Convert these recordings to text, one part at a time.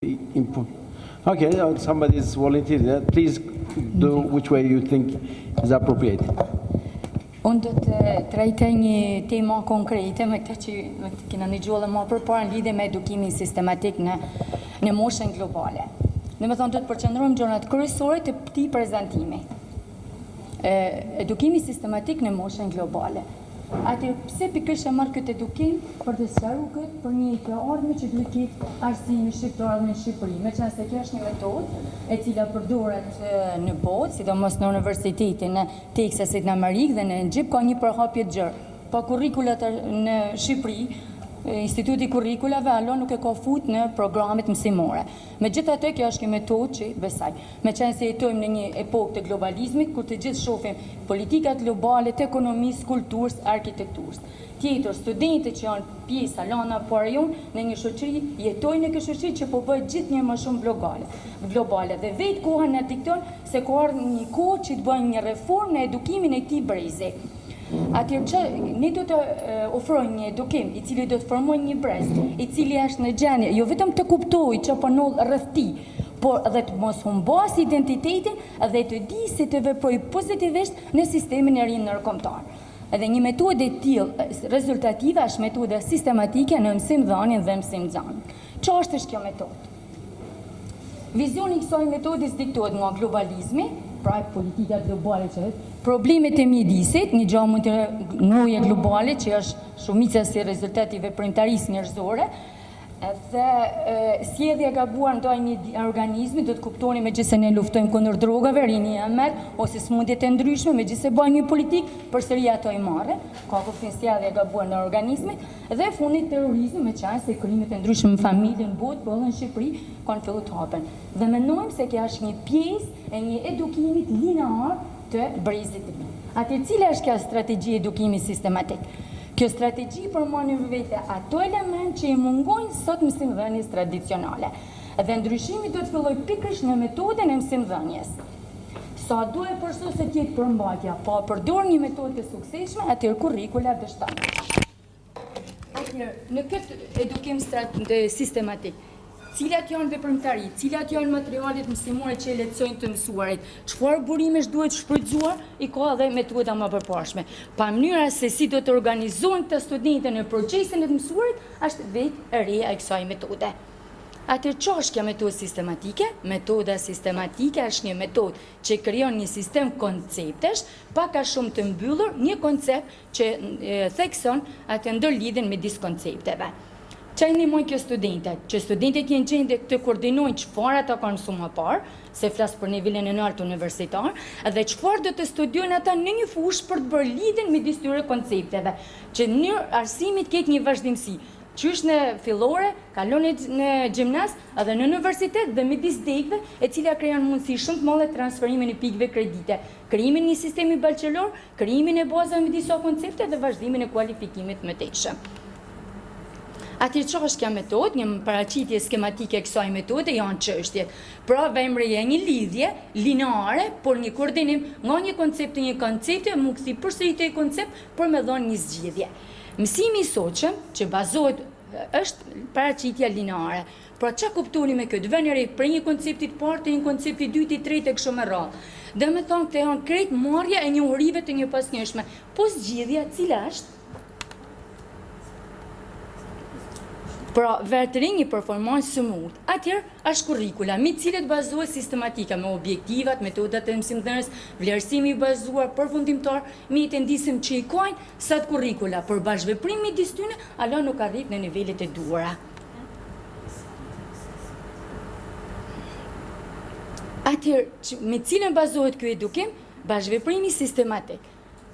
input. Okay, somebody is volunteering there. Please do which way you think is appropriate. Unë do të trajtoj një temë konkrete me këtë që kena dëgjuar më përpara në lidhje me edukimin sistematik në moshën globale. Domethënë do të përqendrohem gjërat kryesore të këtij prezantimi. Edukimi sistematik në moshën globale. Atë pse pikërisht e marr këtë edukim për të sqaruar këtë për një të ardhmë që duhet të ketë arsimi shqiptar në Shqipëri. Meqense kjo është një metodë e cila përdoret në botë, sidomos në universitetin në Texasit në Amerikë dhe në Egjip ka një përhapje të gjerë. Pa kurrikulat në Shqipëri, Instituti Kurrikulave alo nuk e ka fut në programet mësimore. Megjithatë, kjo është një metodë që besoj. Meqense jetojmë në një epokë të globalizmit, kur të gjithë shohim politikat globale të ekonomisë, kulturës, arkitekturës. Tjetër, studentët që janë pjesë lana parion në një shoqëri, jetojnë në një shoqëri që po bëhet gjithnjë më shumë globale. Dhe vetë koha na dikton se ka ardhur një kohë që të bëjmë një reformë në edukimin e këtij brezi. Atëherë që ne do të ofrojmë një edukim i cili do të formojë një brez, i cili është në gjendje jo vetëm të kuptojë çfarë punon rreth tij, por edhe të mos humbas identitetin dhe të di si të veprojë pozitivisht në sistemin e ri ndërkombëtar. Edhe një metodë e tillë rezultative është metoda sistematike në mësimdhënien dhe mësimdhënien. Çfarë është kjo metodë? Vizioni i kësaj metode diktohet nga globalizmi, pra politika globale që është, problemet e mjedisit, një gjë mund të ngrohje globale që është shumica si rezultati i veprimtarisë njerëzore, dhe sjellja e gabuar ndaj një organizmi, do të kuptoni megjithëse ne luftojmë kundër drogave, rinia e merr ose smundjet e ndryshme, megjithëse bëjmë një politikë përsëri ato i marrë, ka kufin sjellja e gabuar në organizmin dhe fundit terrorizmi, meqense krimet e ndryshme në familje në botë, po edhe në Shqipëri kanë filluar të hapen. Dhe mendojmë se kjo është një pjesë e një edukimit linear të brezit. Atë cila është kjo strategji edukimi sistematik? Kjo strategji përmban në vete ato elementë që i mungojnë sot mësimdhënies tradicionale. Dhe ndryshimi do të fillojë pikërisht në metodën e mësimdhënies. Sa duhet përsosë të jetë përmbajtja, pa përdorur një metodë të suksesshme, atëherë kurrikula dështon. Atëherë, në këtë edukim sistematik, cilat janë veprimtari, cilat janë materialet mësimore që e lehtësojnë të mësuarit, çfarë burimesh duhet shfrytzuar, i ka edhe metoda më përparshme. Pa mënyra se si do të organizohen të studentët në procesin e të mësuarit, është vetë e reja e kësaj metode. Atëherë çfarë është kjo metodë sistematike? Metoda sistematike është një metodë që krijon një sistem konceptesh, pak a shumë të mbyllur, një koncept që thekson atë ndërlidhjen midis koncepteve. Çaj ndihmojnë kjo studentët, që studentët jenë gjendje të koordinojnë çfarë ata kanë mësuar më parë, se flas për nivelin e lartë universitar, dhe çfarë do të studiojnë ata në një fushë për të bërë lidhjen midis këtyre koncepteve, që në arsimit ketë një vazhdimsi. Qysh në fillore, kalon në gjimnaz edhe në universitet dhe midis degëve, e cila krijon mundësi shumë të mëdha transferimin e pikëve kredite, krijimin e një sistemi bachelor, krijimin e bazave midis koncepte dhe vazhdimin e kualifikimit më tejshëm. Atëherë çfarë është kjo metodë? Një paraqitje skematike e kësaj metode janë çështjet. Pra vëmrëja një lidhje lineare, por një koordinim nga një koncept te një koncepti, mund të përsëri te koncept për me dhënë një zgjidhje. Mësimi i sotshëm që bazohet është paraqitja lineare. Pra çfarë kuptoni me këtë? Vënë re për një koncepti të parë te një koncepti i dytë, i tretë e kështu me radhë. Dhe me thonë të janë krejt marrja e njohurive të një pasnjëshme. Po zgjidhja cila është? Pra, vertëri një performancë sëmurt. Atëherë, është kurrikula, me cilët bazohet sistematika me objektivat, metodat e mësimdhënies, vlerësimi i bazuar përfundimtar, me të ndisim që i kanë sa të kurrikula, por bashkëveprimi midis tyre alo nuk arrit në nivelet e duhura. Atëherë, me cilën bazohet ky edukim? Bashkëveprimi sistematik.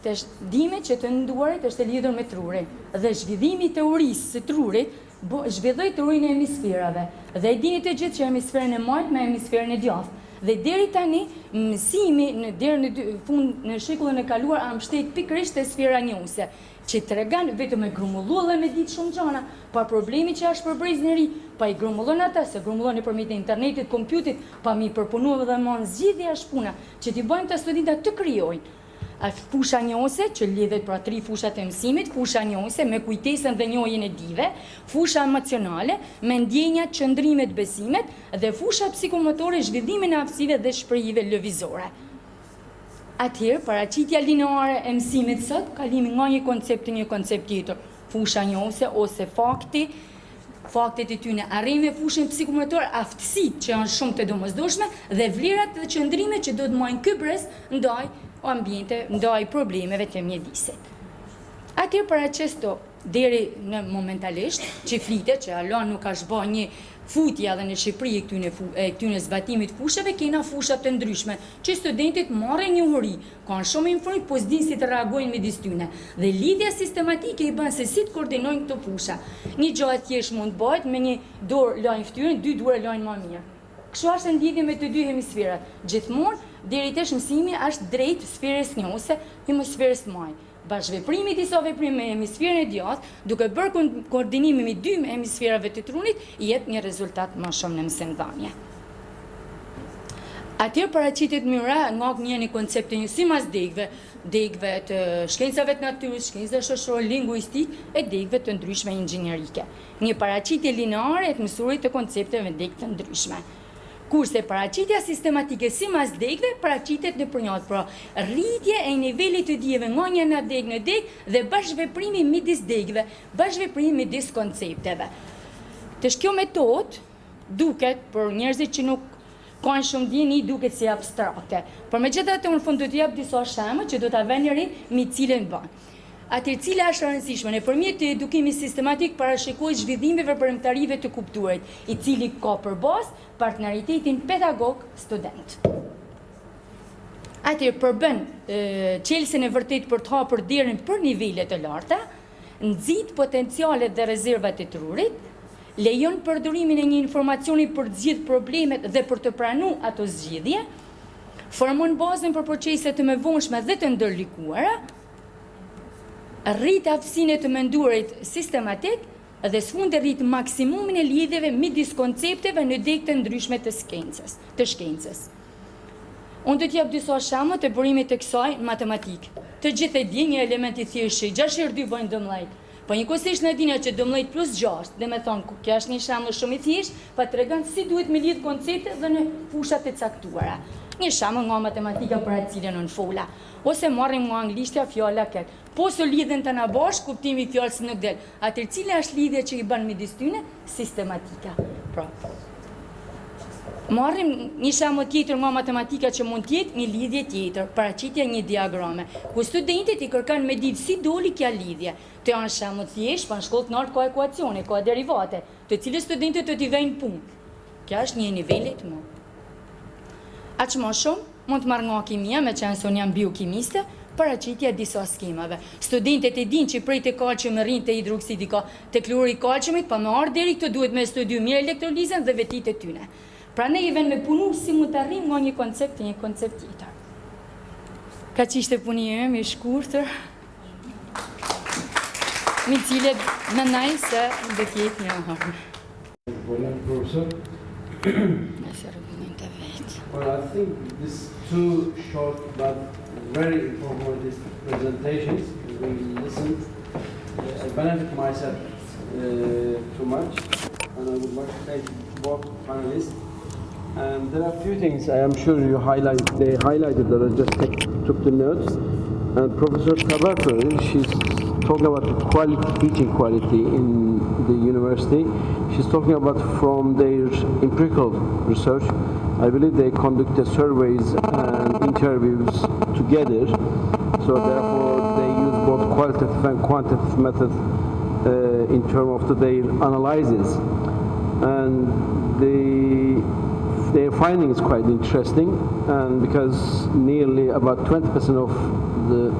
Të dime që të nduarit është e lidhur me trurin, dhe zhvillimi i teorisë së trurit zhvilloi teorinë e hemisferave. Dhe e dini të gjithë që hemisferën e majtë me hemisferën e djathtë. Dhe deri tani mësimi deri në fund në shekullin e kaluar a mbështet pikërisht te sfera njohëse, që tregon vetëm e grumbulluar dhe me ditë shumë gjëra, pa problemi që është për brezin e ri, pa i grumbullon ata, se grumbullon nëpërmjet internetit, kompjuterit, pa mi përpunuar dhe më zgjidhja është puna, që t'i bëjmë të studentët të krijojnë. Fusha njohëse që lidhet pra 3 fushat e mësimit, fusha njohëse me kujtesën dhe njohjen e dive, fusha emocionale me ndjenjat, qëndrimet, besimet dhe fusha psikomotore, zhvillimin e aftësive dhe shprehive lëvizore. Atëherë, paraqitja lineare e mësimit sot, kalimi nga një koncept të një koncept tjetër, fusha njohëse ose faktet e tyne, arrijme fushën psikomotor, aftësit që janë shumë të domosdoshme dhe vlerat dhe qëndrimet që do të marrin kypres ndaj ambiente, ndaj problemeve të mjedisit. Atëherë paraqesto deri në momentalisht që flitet që Allah nuk ka shba një futja dhe në Shqipëri e këtyne zbatimit fushave, kena fushat të ndryshme, që studentit marrin një huri, kanë shumë informim, po s'din si të reagojnë midis tyne. Dhe lidhja sistematike i bën se si të koordinojnë këto fusha. Një gjë thjesht mund bëhet me një dorë lajnë fytyrën, 2 dora lajnë më mirë. Kështu është në lidhje me të 2 hemisferat. Gjithmonë, deri tash mësimi është drejt sferës njohëse, hemisferës maj. Bashkëveprimi i disa veprime me hemisferën e djathtë, duke bërë koordinimi me 2 hemisferave të trunit, jep një rezultat më shumë në mësimdhënie. Atëherë paraqitet mënyra nga një koncept të njësimas degëve të shkencave të natyrës, shkencave shoqërore, lingvistik e degëve të ndryshme inxhinierike. Një paraqitje lineare e të mësurit të koncepteve me degë të ndryshme. Kurse paraqitja sistematike simas degëve paraqitet në përnjot, pra rritje e nivelit të dijeve nga një nga degë në degë dhe bashkëveprimi midis degëve, bashkëveprimi midis koncepteve. Tash kjo metodë duket për njerëzit që nuk kanë shumë dini, duket si abstrakte. Por megjithatë unë fund do t'jap disa shembuj që do ta vënë re mi cilën bën. Atëherë cila është e rëndësishme nëpërmjet të edukimit sistematik parashikohet zhvillimi veprimtarive të kuptuarit, i cili ka për bazë partneritetin pedagog-student. Atëherë përbën çelësin e vërtet për të hapur derën për nivele të larta, nxit potencialet dhe rezervat e trurit, lejon përdorimin e një informacioni për të zgjidhur problemet dhe për të pranuar ato zgjidhje, formon bazën për procese të mëvonshme dhe të ndërlikuara, rrit aftësinë e të menduarit sistematik dhe sfund rrit maksimumin e lidhjeve midis koncepteve në degë të ndryshme të shkencës. Unë do t'jap disa shembuj të burimit të kësaj në matematikë. Të gjithë e di një element i thjeshtë, 6/2 bën 12. Po njëkohësisht në dinja që 12 plus 6, dhe me thonë, kjo është një shembull shumë i thjeshtë, pa tregon si duhet me lidh konceptet dhe në fushat e caktuara. Një shembull nga matematika për atë cilën unë fola. Ose marrim nga anglishtja fjala ket. Po së lidhen të na bashkë, kuptimi i fjalës nuk del. Atëherë cila është lidhja që i bën midis tyne? Sistematika. Pra. Marrim një shembull tjetër nga matematika që mund të jetë një lidhje tjetër, paraqitja një diagrame, ku studentit i kërkan me ditë si doli kjo lidhje. Të janë shembull thjesht, pa në shkollë të lartë ka ekuacione, ka derivate, të cilës studentët do t'i vëjnë punë. Kjo është një nivel të madh. Aq më shumë, mund të marrë nga kimia, me qenë se unë jam biokimiste, paraqitja disa skemave. Studentët e dinë që prej të kalcium rrin të hidroksidika të kloruri kalciumit, pa me ardhur deri këtu duhet me studiu mirë elektrolizën dhe vetit e tyne. Pra ne i vënë me punu si mund të arrim nga një koncept të një koncept tjetër. Ka që ishte puni e i shkurtër, me cilet në najë se dhe tjetë një hapë. Well, I think these 2 short but very informative presentations, we listened. I benefit myself too much, and I would like to thank both panelists. And there are a few things I am sure they highlighted that I just took the notes. And Professor Tabato, she's talking about the teaching quality in the university. She's talking about from their empirical research. I believe they conducted surveys and interviews together. So therefore they use both qualitative and quantitative methods in terms of their analysis. And their finding is quite interesting, and because nearly about 20% of the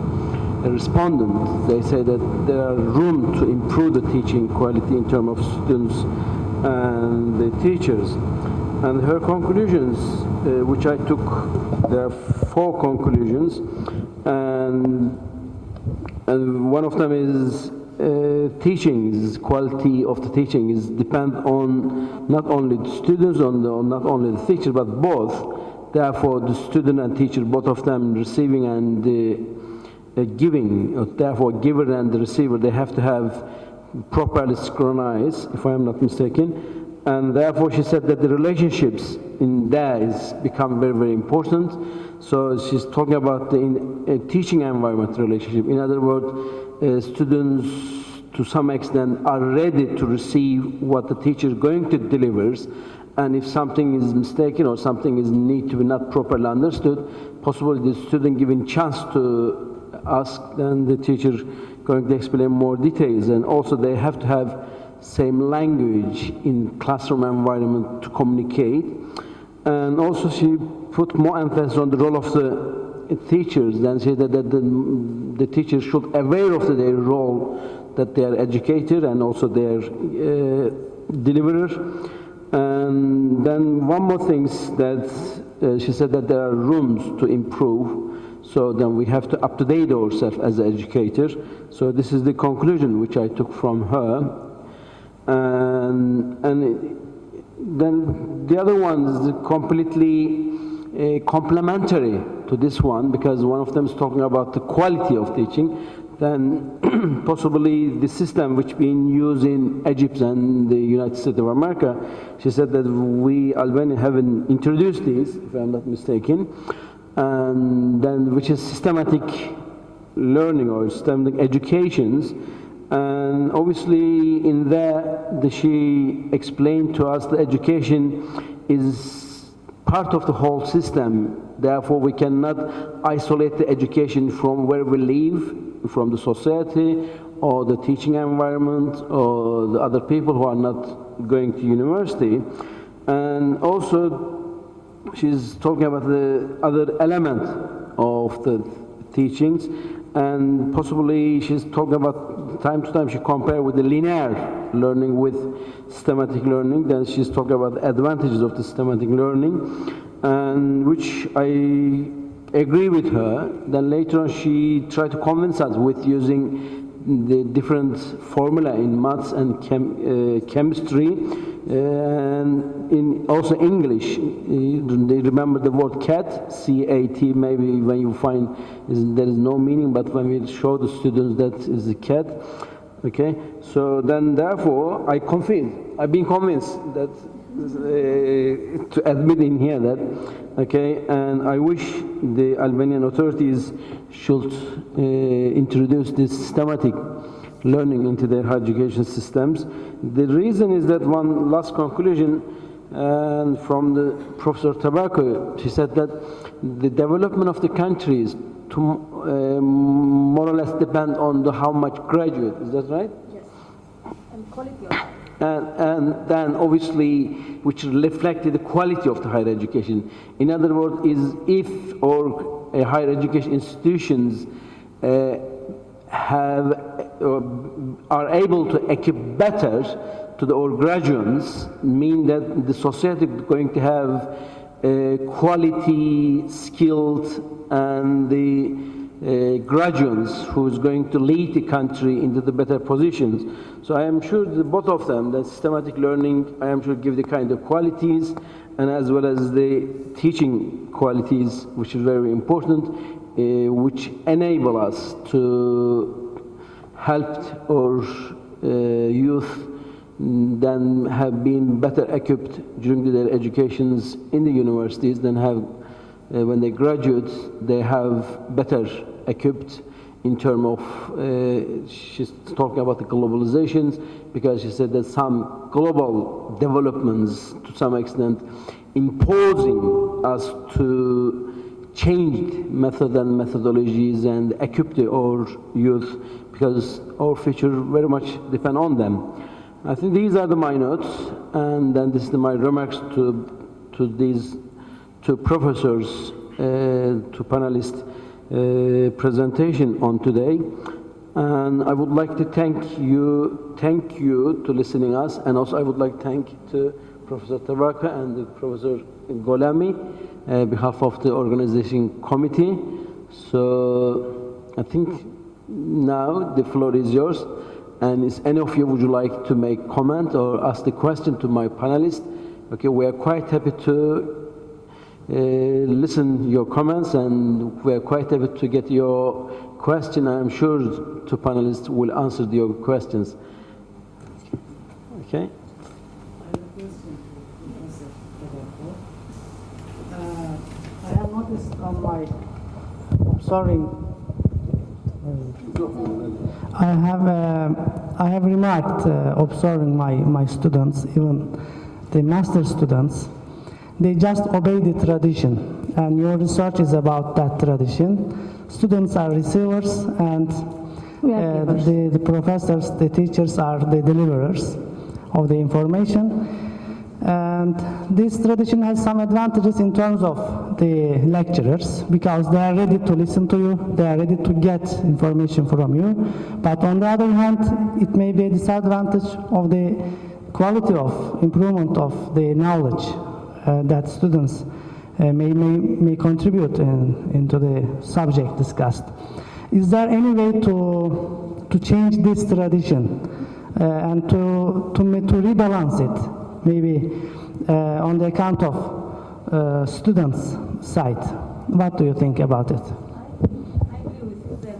respondents, they say that there are room to improve the teaching quality in terms of students and the teachers. And her conclusions, which I took, there are 4 conclusions, and one of them is quality of the teaching is depend on not only the students, not only the teachers, but both. Therefore, the student and teacher, both of them receiving and giving, therefore giver and the receiver, they have to have properly synchronized, if I am not mistaken. And therefore she said that the relationships in there is become very, very important. So she's talking about the teaching environment relationship. In other words, students to some extent are ready to receive what the teacher is going to deliver. And if something is mistaken or something is need to be not properly understood, possibly the student given chance to ask, then the teacher going to explain more details. And also they have to have same language in classroom environment to communicate. And also she put more emphasis on the role of the teachers. Then she said that the teachers should be aware of their role, that they are educator and also they are deliverer. And then one more thing that she said that there are rooms to improve. So then we have to up-to-date ourselves as an educator. So this is the conclusion which I took from her. And then the other one is completely complementary to this one, because one of them is talking about the quality of teaching. Then possibly the system which being used in Egypt and the United States of America, she said that we Albania haven't introduced this, if I'm not mistaken, and then which is systematic learning or systematic educations. And obviously in there, she explained to us the education is part of the whole system. Therefore, we cannot isolate the education from where we live, from the society, or the teaching environment, or the other people who are not going to university. And also, she's talking about the other element of the teachings. And possibly she's talking about time to time she compare with the linear learning with systematic learning. Then she's talking about the advantages of the systematic learning, and which I agree with her. Then later on she tried to convince us with using the different formula in maths and chemistry, and in also English. They remember the word cat, C-A-T, maybe when you find there is no meaning, but when we show the students that is a cat, okay? So then therefore I've been convinced that to admit in here that, okay, and I wish the Albanian authorities should introduce this systematic learning into their higher education systems. The reason is that one last conclusion, and from the Professor Tabako, she said that the development of the countries to more or less depend on how much graduate. Is that right? Yes, and quality of that. And then obviously which reflected the quality of the higher education. In other words, is if or higher education institutions are able to equip better to the graduates, mean that the society is going to have quality, skilled, and the graduates who is going to lead the country into the better positions. So I am sure that both of them, the systematic learning, I am sure give the kind of qualities, and as well as the teaching qualities, which is very important, which enable us to help our youth then have been better equipped during their educations in the universities, than have when they graduate, they have better equipped in terms of, she's talking about the globalizations, because she said that some global developments to some extent imposing us to change method and methodologies and equip our youth, because our future very much depend on them. I think these are my notes, and then this is my remarks to these two professors, to panelists presentation on today. And I would like to thank you to listening us, and also I would like to thank to Professor Tabaka and Professor Golemi on behalf of the organization committee. So I think now the floor is yours. And is any of you would you like to make comment or ask the question to my panelists? Okay, we are quite happy to listen your comments, and we are quite happy to get your question. I'm sure two panelists will answer your questions. Okay. I have noticed on my observing, I have remarked observing my students, even the master students, they just obey the tradition, and your research is about that tradition. Students are receivers, and the professors, the teachers are the deliverers of the information. And this tradition has some advantages in terms of the lecturers, because they are ready to listen to you, they are ready to get information from you. But on the other hand, it may be a disadvantage of the quality of improvement of the knowledge that students may contribute into the subject discussed. Is there any way to change this tradition and to rebalance it? Maybe on the account of students' side. What do you think about it? I agree with you that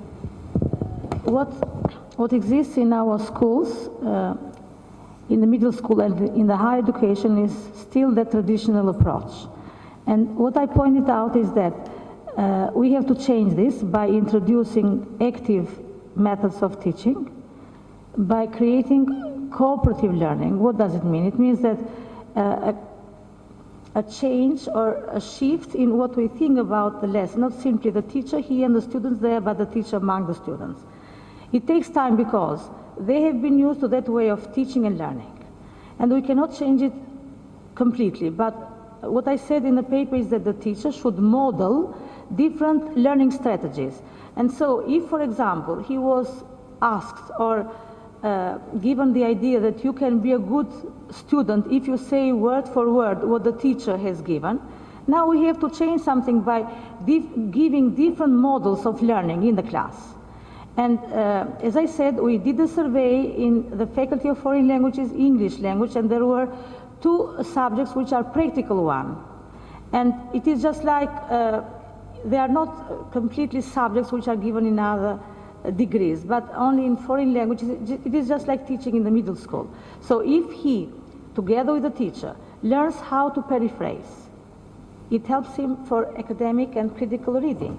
what exists in our schools, in the middle school and in the higher education, is still the traditional approach. And what I pointed out is that we have to change this by introducing active methods of teaching, by creating cooperative learning. What does it mean? It means that a change or a shift in what we think about the lesson, not simply the teacher here and the students there, but the teacher among the students. It takes time because they have been used to that way of teaching and learning, and we cannot change it completely. But what I said in the paper is that the teacher should model different learning strategies. And so if, for example, he was asked or given the idea that you can be a good student if you say word for word what the teacher has given, now we have to change something by giving different models of learning in the class. And as I said, we did a survey in the Faculty of Foreign Languages, English language, and there were 2 subjects which are practical one. And it is just like, they are not completely subjects which are given in other degrees, but only in foreign languages. It is just like teaching in the middle school. So if he, together with the teacher, learns how to paraphrase, it helps him for academic and critical reading.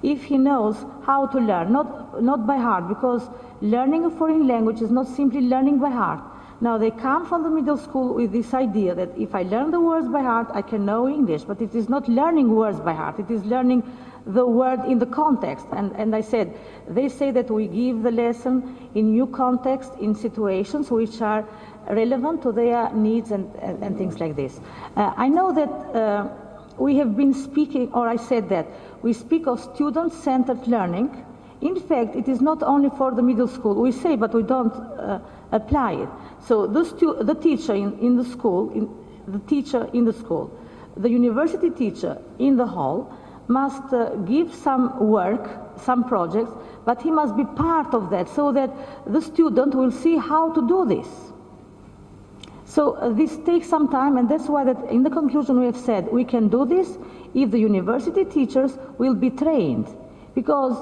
If he knows how to learn, not by heart, because learning a foreign language is not simply learning by heart. Now they come from the middle school with this idea that if I learn the words by heart, I can know English, but it is not learning words by heart, it is learning the word in the context. And I said, they say that we give the lesson in new context, in situations which are relevant to their needs and things like this. I know that we have been speaking, or I said that, we speak of student-centered learning. In fact, it is not only for the middle school. We say, but we don't apply it. So the teacher in the school, the teacher in the school, the university teacher in the hall must give some work, some projects, but he must be part of that so that the student will see how to do this. So this takes some time, and that's why that in the conclusion we have said we can do this if the university teachers will be trained, because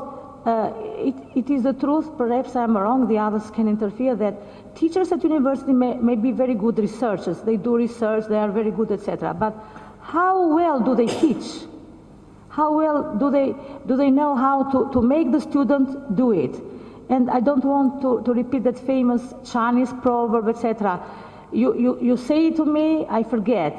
it is the truth, perhaps I'm wrong, the others can interfere, that teachers at university may be very good researchers, they do research, they are very good, etc. But how well do they teach? How well do they know how to make the student do it? And I don't want to repeat that famous Chinese proverb, etc. You say it to me, I forget.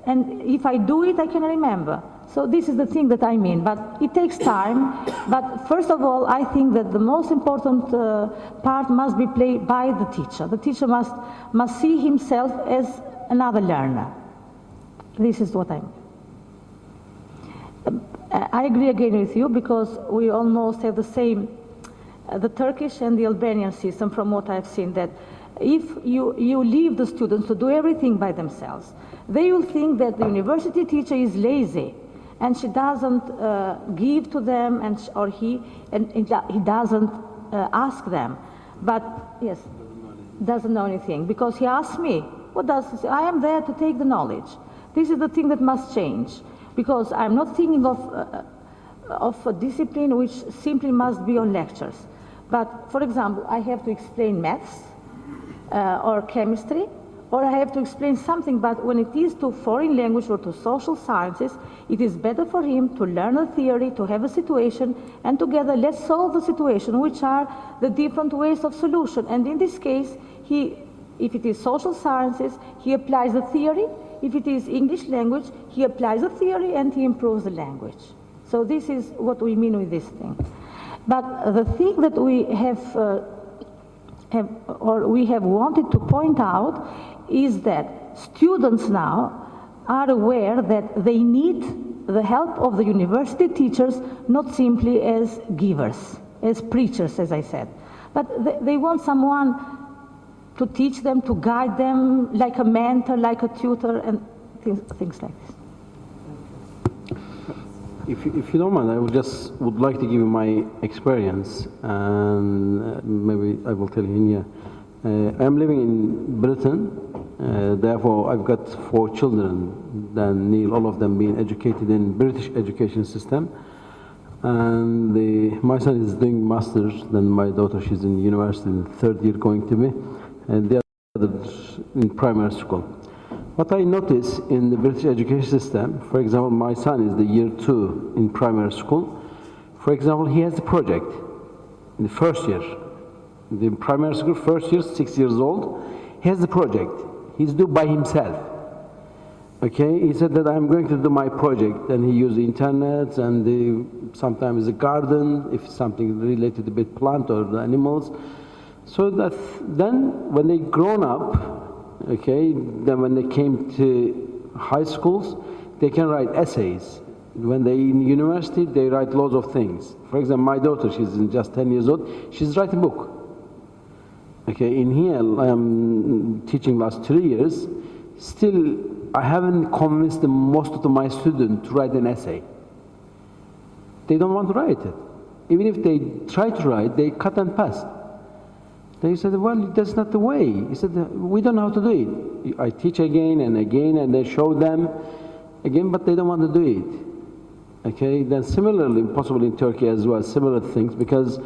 And if I do it, I can remember. So this is the thing that I mean, but it takes time. But first of all, I think that the most important part must be played by the teacher. The teacher must see himself as another learner. This is what I mean. I agree again with you, because we almost have the same, the Turkish and the Albanian system, from what I've seen, that if you leave the students to do everything by themselves, they will think that the university teacher is lazy and she doesn't give to them, or he doesn't ask them. But yes, doesn't know anything, because he asked me, what does he say? I am there to take the knowledge. This is the thing that must change, because I'm not thinking of of a discipline which simply must be on lectures. But, for example, I have to explain maths or chemistry, or I have to explain something, but when it is to foreign language or to social sciences, it is better for him to learn a theory, to have a situation, and together let's solve the situation, which are the different ways of solution. And in this case, if it is social sciences, he applies the theory. If it is English language, he applies the theory and he improves the language. So this is what we mean with this thing. But the thing that we have wanted to point out is that students now are aware that they need the help of the university teachers, not simply as givers, as preachers, as I said. But they want someone to teach them, to guide them, like a mentor, like a tutor, and things like this. If you don't mind, I would like to give you my experience, and maybe I will tell you in here. I'm living in Britain, therefore I've got 4 children, then Neil, all of them being educated in British education system. And my son is doing masters, then my daughter, she's in university in 3rd year going to be, and the other in primary school. What I notice in the British education system, for example, my son is the year 2 in primary school. For example, he has a project in the 1st year. The primary school, 1st year, 6 years old, he has the project. He's due by himself. Okay, he said that I'm going to do my project, and he used the internet and sometimes the garden, if something related with plant or the animals. So that then when they grown up, okay, then when they came to high schools, they can write essays. When they're in university, they write loads of things. For example, my daughter, she's just 10 years old, she's writing a book. Okay, in here, I'm teaching last 3 years, still I haven't convinced most of my students to write an essay. They don't want to write it. Even if they try to write, they cut and paste. They said, well, that's not the way. He said, we don't know how to do it. I teach again and again, and they show them again, but they don't want to do it. Okay, then similarly, possibly in Turkey as well, similar things, because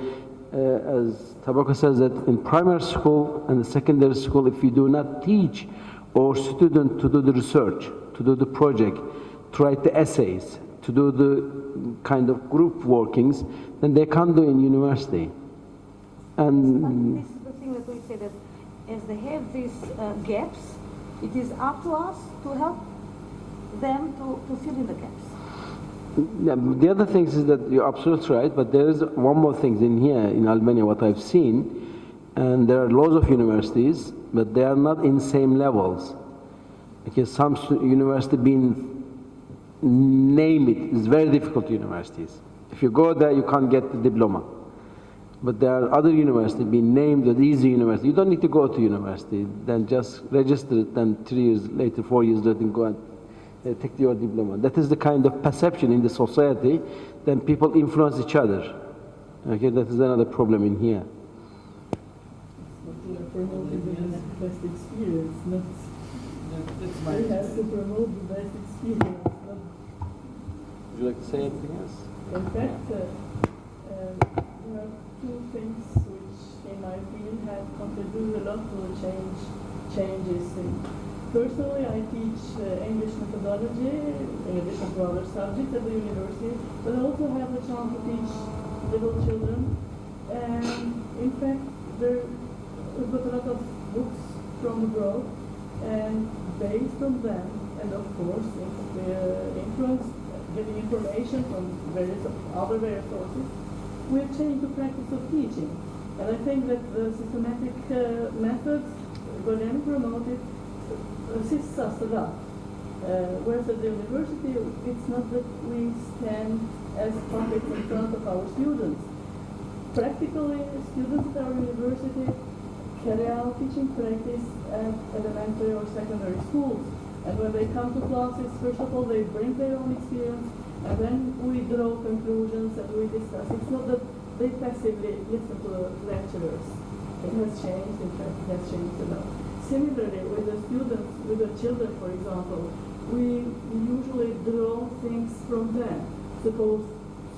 as Tabaka says that in primary school and the secondary school, if you do not teach or student to do the research, to do the project, to write the essays, to do the kind of group workings, then they can't do in university. And this is the thing that we say, that as they have these gaps, it is up to us to help them to fill in the gaps. Yeah, the other thing is that you're absolutely right, but there is one more thing in here in Albania, what I've seen, and there are loads of universities, but they are not in same levels. Because some university being name it is very difficult universities. If you go there, you can't get the diploma. But there are other universities being named as easy university. You don't need to go to university, then just register it, then 3 years later, 4 years later, go and take your diploma. That is the kind of perception in the society, then people influence each other. Okay, that is another problem in here. Promoting the best experience, not it has to promote the best experience. Not Would you like to say anything else? in fact, there are 2 things which, in my opinion, have contributed a lot to the changes. Personally, I teach English methodology in addition to other subjects at the university, but I also have the chance to teach little children. And in fact, we've got a lot of books from abroad, and based on them, and of course, influenced, getting information from various sources, we have changed the practice of teaching. And I think that the systematic methods Golemi promoted assists us a lot. Whereas at the university, it's not that we stand as puppets in front of our students. Practically, students at our university carry out teaching practice at elementary or secondary schools. And when they come to classes, first of all, they bring their own experience, and then we draw conclusions and we discuss. It's not that they passively listen to the lecturers. It has changed, in fact, it has changed a lot. Similarly, with the students, with the children, for example, we usually draw things from them. Suppose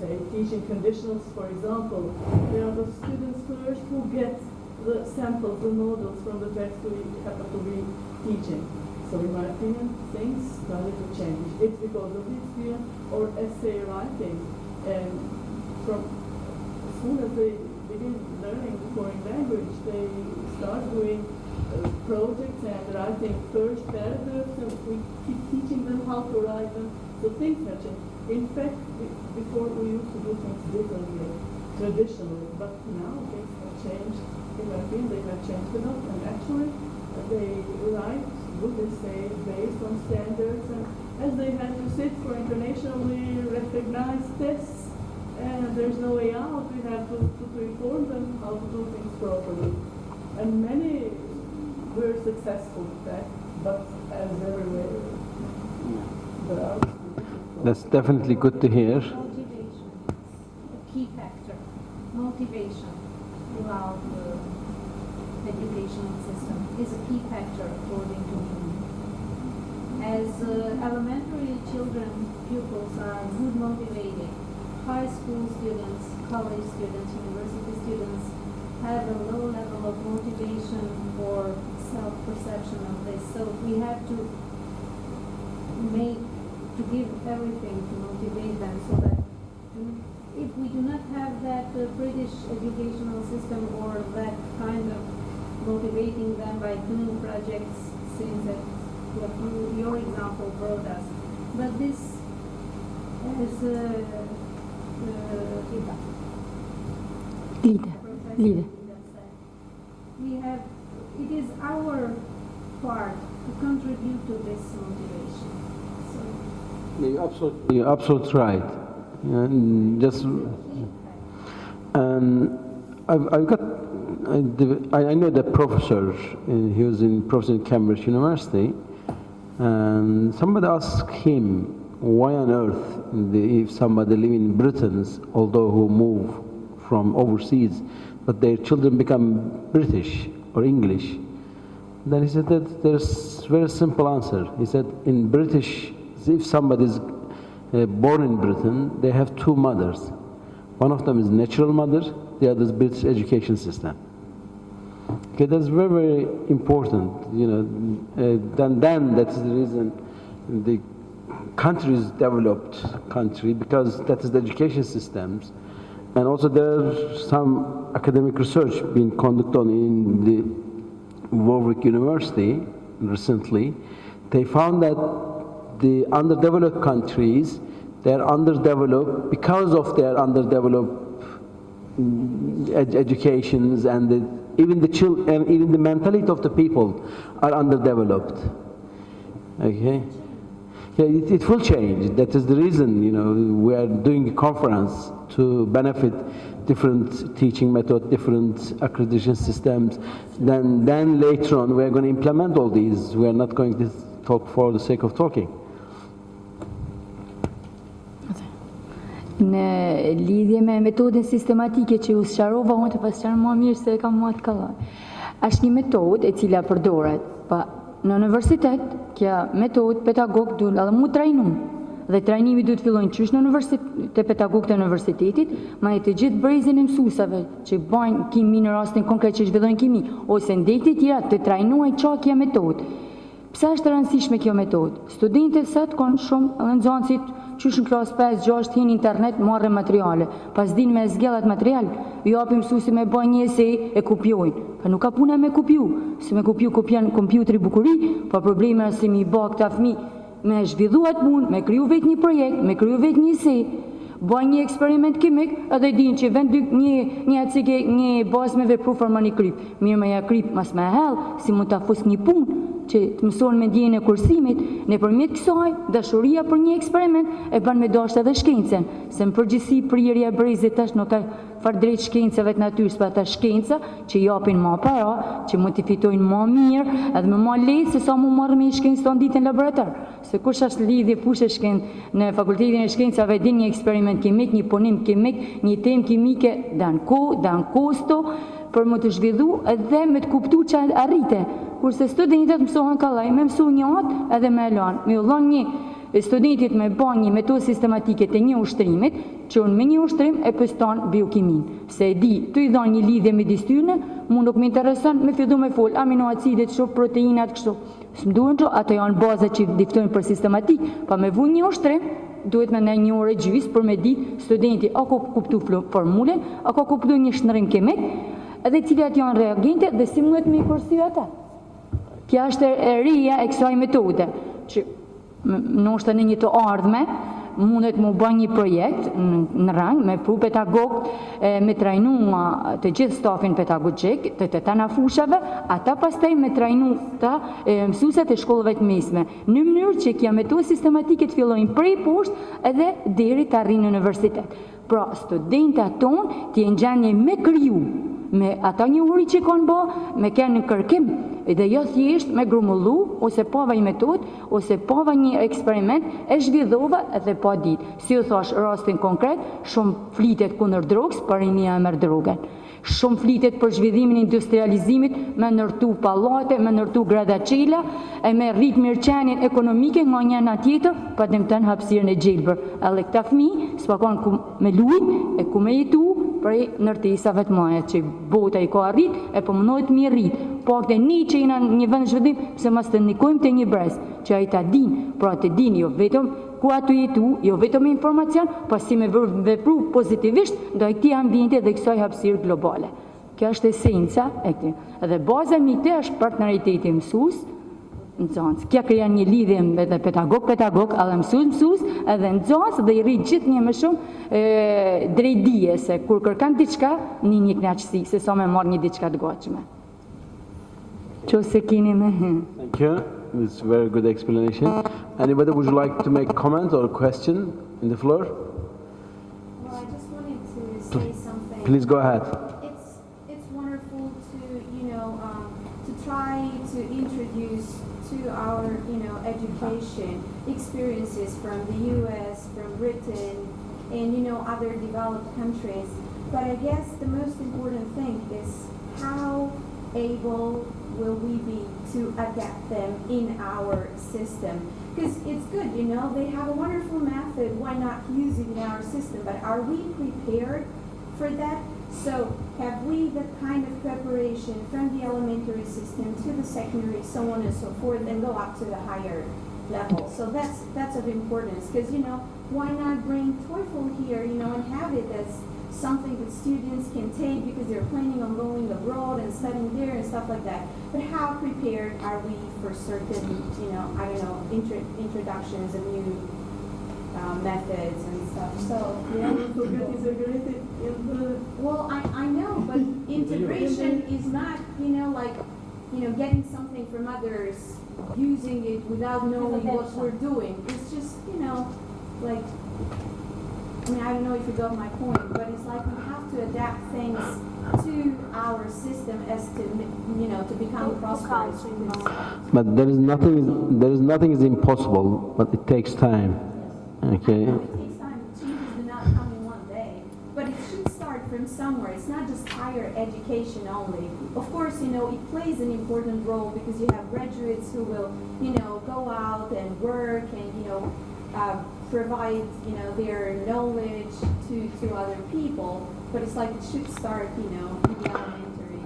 say, teaching conditionals, for example. There are the students first who get the samples, the models from the text we happen to be teaching. So in my opinion, things started to change. It's because of the experience or essay writing. And from as soon as they begin learning foreign language, they start doing projects and writing first paragraphs, and we keep teaching them how to write them. So things have changed. In fact, before we used to do things differently, traditionally, but now things have changed. In my opinion, they have changed a lot, and actually they write good essays based on standards, and as they had to sit for internationally recognized tests, and there's no way out, we have to inform them how to do things properly. And many were successful with that, but as everywhere, there are. That's definitely good to hear. Motivation, a key factor. Motivation throughout the educational system is a key factor according to me. As elementary children, pupils are good motivated. High school students, college students, university students have a low level of motivation or self-perception of this. So we have to give everything to motivate them, so that if we do not have that British educational system or that kind of motivating them by doing projects, things that your example brought us, but this is Leader. We have, it is our part to contribute to this motivation. You're absolutely right. And just I know the professor. He was professor in Cambridge University, and somebody asked him, why on earth, if somebody living in Britain, although who move from overseas, but their children become British or English? Then he said that there's a very simple answer. He said, in British, if somebody is born in Britain, they have two mothers. One of them is natural mother, the other is British education system. Okay, that's very, very important. You know, then that's the reason the country is developed country, because that is the education systems. And also there's some academic research being conducted on in the Warwick University recently. They found that the underdeveloped countries, they're underdeveloped because of their underdeveloped educations, and even the children, and even the mentality of the people are underdeveloped. Okay, yeah, it will change. That is the reason, you know, we are doing a conference to benefit different teaching methods, different accreditation systems. Then later on, we are going to implement all these. We are not going to talk for the sake of talking. Në lidhje me metodën sistematike që u sqarova, unë të pasqaroj më mirë se e kam më të kallaj. Është një metodë e cila përdoret pa në universitet, kjo metodë pedagog duhet edhe mu trajnu. Dhe trajnimi duhet fillojnë qysh në universitet, te pedagogët e universitetit, ma e të gjithë brezin e mësuesave që bajnë kimi në rastin konkret që zhvillojnë kimi, ose ndekët tjera të trajnuaj qa kjo metodë. Pse është e rëndësishme kjo metodë? Studentët sot kanë shumë edhe nxënësit qysh në klasë 5-6 hin internet marrë materiale. Pas din me zgjellat material, ju japim mësuesi me bën një esej e kopjojnë. Pa nuk ka puna me kopju, se me kopjan kompjuteri bukuri, pa probleme se mi bë këta fëmijë me zhvilluar punë, me kriju vetë një projekt, me kriju vetë një esej. Bëjnë një eksperiment kimik, edhe din që vend një bazë me vepru forma një kryp. Mirë me ja kryp mas me hell, si mund ta fus një punë që të mëson me ndjenjën e kursimit, nëpërmjet kësaj dashuria për një eksperiment e bën me dashur edhe shkencën, se në përgjithësi prirja e brezit tash nuk ka far drejt shkencave të natyrës, pa ata shkenca që japin më para, që mund të fitojnë më mirë, edhe më lehtë se sa mu marrë me shkencë tonë ditën në laborator. Se kush është lidhje fushë shkencë në fakultetin e shkencave din një eksperiment kimik, një punim kimik, një temë kimike, dan kosto për më të zhvillu edhe me të kuptu që arrite. Kurse studentët mësohen kallaj me mësu një atë edhe me lanë. Me ullon një E studentit me bën një metodë sistematike të një ushtrimit, që unë me një ushtrim e pëston biokimin. Se e di, tu i dhon një lidhje me distyne, mu nuk më intereson me fillu me fol aminoacidet, kështu, proteinat, kështu. Së më duhen që ato janë bazat që diftojnë për sistematik, pa me vu një ushtrim, duhet me në një orë gjys për me ditë studenti a ka kuptu formulen, a ka kuptu një shnërim kimik, edhe cilat janë reagente dhe si mundet me i përsy ata. Kja është e rria e kësaj metode, që nështë në një të ardhme, mundet mu bë një projekt në rang, me pru pedagog, me trajnua të gjithë stafin pedagogik, të tana fushave, ata pastaj me trajnu të mësuset e shkollëve të mesme, në mënyrë që kja metodë sistematike të fillojnë prej poshtë edhe deri të arrinë në universitet. Pra, studentët tonë të jenë gjendje me kriju, me ata një uri që kanë bë, me kënë në kërkim, dhe jo thjesht me grumullu, ose pava një metod, ose pava një eksperiment, e zhvidhova edhe pa ditë. Si u thash rastin konkret, shumë flitet kundër drogës, për një e merr drogën. Shumë flitet për zhvidhimin e industrializimit, me nërtu pallate, me nërtu gradacela, e me rrit mirëqenien ekonomike nga një ana tjetër, pa dëmton hapësirën e gjelbër. Edhe këta fëmijë s'pa kanë ku me lujt e ku me jetu prej nërtesave të mëdha që bota i ka arrit e po mundohet mi rrit. Po këtë një që jena një vend zhvillim, pse mas të ndikojmë të një brez, që ai ta din, pra të din jo vetëm ku atu jetu, jo vetëm informacion, pa si me vepru pozitivisht ndaj këtij ambiente dhe kësaj hapësirë globale. Kjo është esenca e këtij. Edhe baza e këtij është partneriteti mësues, nxënës. Kjo krijon një lidhje edhe pedagog, edhe mësues, edhe nxënës dhe i rrit gjithë një më shumë drejt dije se kur kërkan diçka, një kënaqësi, se sa me marr një diçka të gatshme. Thank you. It's a very good explanation. Anybody would you like to make a comment or a question in the floor? Well, I just wanted to say something. Please go ahead. It's wonderful to try to introduce to our education experiences from the U.S., from Britain, and other developed countries. But I guess the most important thing is how able will we be to adapt them in our system? Because it's good, they have a wonderful method, why not use it in our system? But are we prepared for that? So have we the kind of preparation from the elementary system to the secondary, so on and so forth, and go up to the higher level? So that's of importance, because why not bring TOEFL here, and have it as something that students can take because they're planning on going abroad and studying there and stuff like that. But how prepared are we for certain, introductions of new methods and stuff? So, well, I know, but integration is not, getting something from others, using it without knowing what we're doing. It's just, I don't know if you got my point, but it's like we have to adapt things to our system as to become prosperous. But there is nothing is impossible, but it takes time. Okay. It takes time. Changes do not come in one day, but it should start from somewhere. It's not just higher education only. Of course, it plays an important role because you have graduates who will, go out and work and, provide, their knowledge to other people, but it's like it should start, in the elementary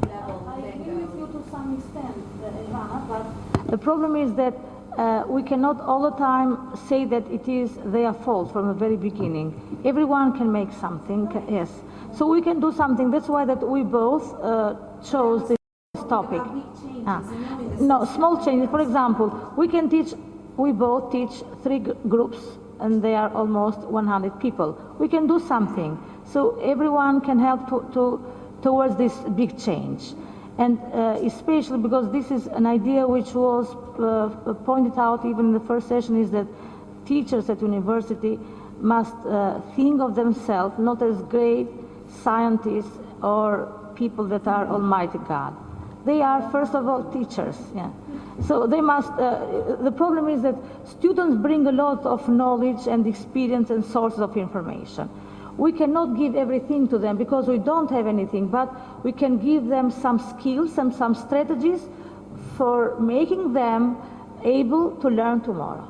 level. I agree with you to some extent, Ivana, but the problem is that we cannot all the time say that it is their fault from the very beginning. Everyone can make something, yes. So we can do something. That's why that we both chose this topic. No, small changes. For example, we both teach 3 groups, and they are almost 100 people. We can do something, so everyone can help towards this big change. And especially because this is an idea which was pointed out even in the first session, is that teachers at university must think of themselves not as great scientists or people that are Almighty God. They are first of all teachers. Yeah. So they must, the problem is that students bring a lot of knowledge and experience and sources of information. We cannot give everything to them because we don't have anything, but we can give them some skills and some strategies for making them able to learn tomorrow.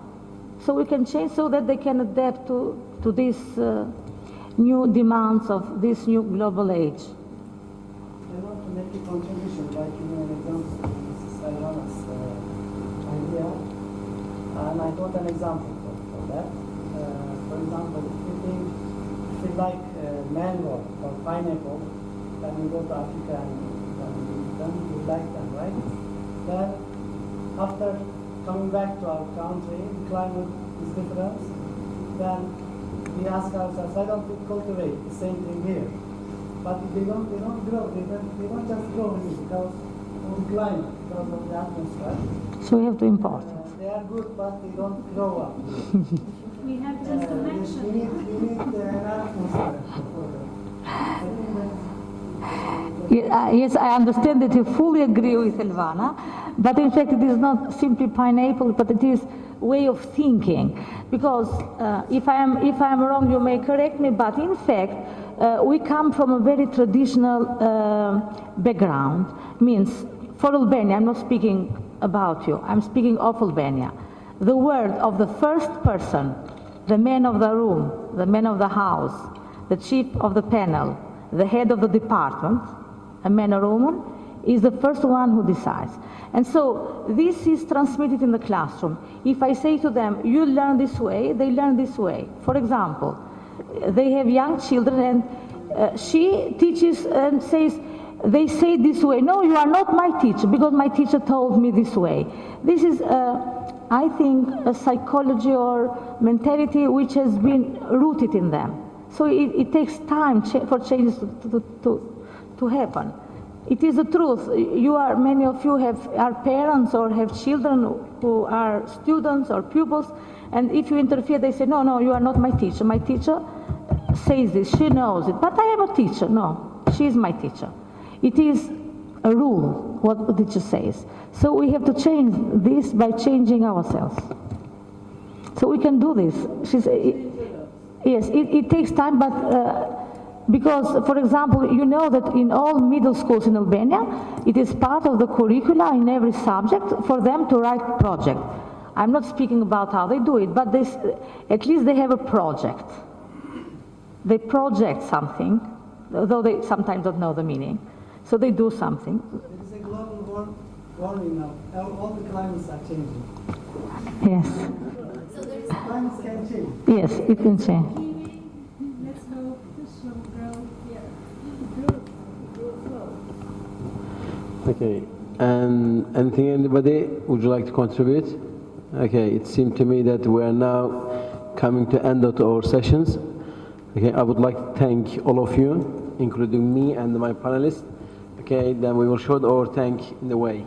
So we can change so that they can adapt to these new demands of this new global age. I want to make a contribution, like an example, Mrs. Suzana's idea, and I got an example for that. For example, if you like mango or pineapple, then you go to Africa and then you like them, right? Then after coming back to our country, the climate is different. Then we ask ourselves, why don't we cultivate the same thing here? But they don't grow. They don't just grow here because of the climate, because of the atmosphere. So we have to import. They are good, but they don't grow up. We have just to mention. We need an atmosphere for them. I think that's Yes, I understand that you fully agree with Elvana, but in fact it is not simply pineapple, but it is way of thinking. Because if I am wrong, you may correct me, but in fact we come from a very traditional background. Means for Albania, I'm not speaking about you, I'm speaking of Albania. The word of the first person, the man of the room, the man of the house, the chief of the panel, the head of the department, a man or woman, is the first one who decides. And so this is transmitted in the classroom. If I say to them, you learn this way, they learn this way. For example, they have young children and she teaches and says, they say this way, no, you are not my teacher, because my teacher told me this way. This is, I think, a psychology or mentality which has been rooted in them. So it takes time for changes to happen. It is the truth. Many of you are parents or have children who are students or pupils, and if you interfere, they say, no, you are not my teacher. My teacher says this, she knows it, but I am a teacher. No, she is my teacher. It is a rule, what the teacher says. So we have to change this by changing ourselves. So we can do this. Yes, it takes time, but because, for example, you know that in all middle schools in Albania, it is part of the curricula in every subject for them to write project. I'm not speaking about how they do it, but at least they have a project. They project something, though they sometimes don't know the meaning. So they do something. It is a global warming now. All the climates are changing. Yes. Climates can change. Yes, it can change. Let's hope this will grow here. Okay, and anything, anybody would you like to contribute? Okay, it seemed to me that we are now coming to end of our sessions. Okay, I would like to thank all of you, including me and my panelists. Okay, then we will show our thank in the way.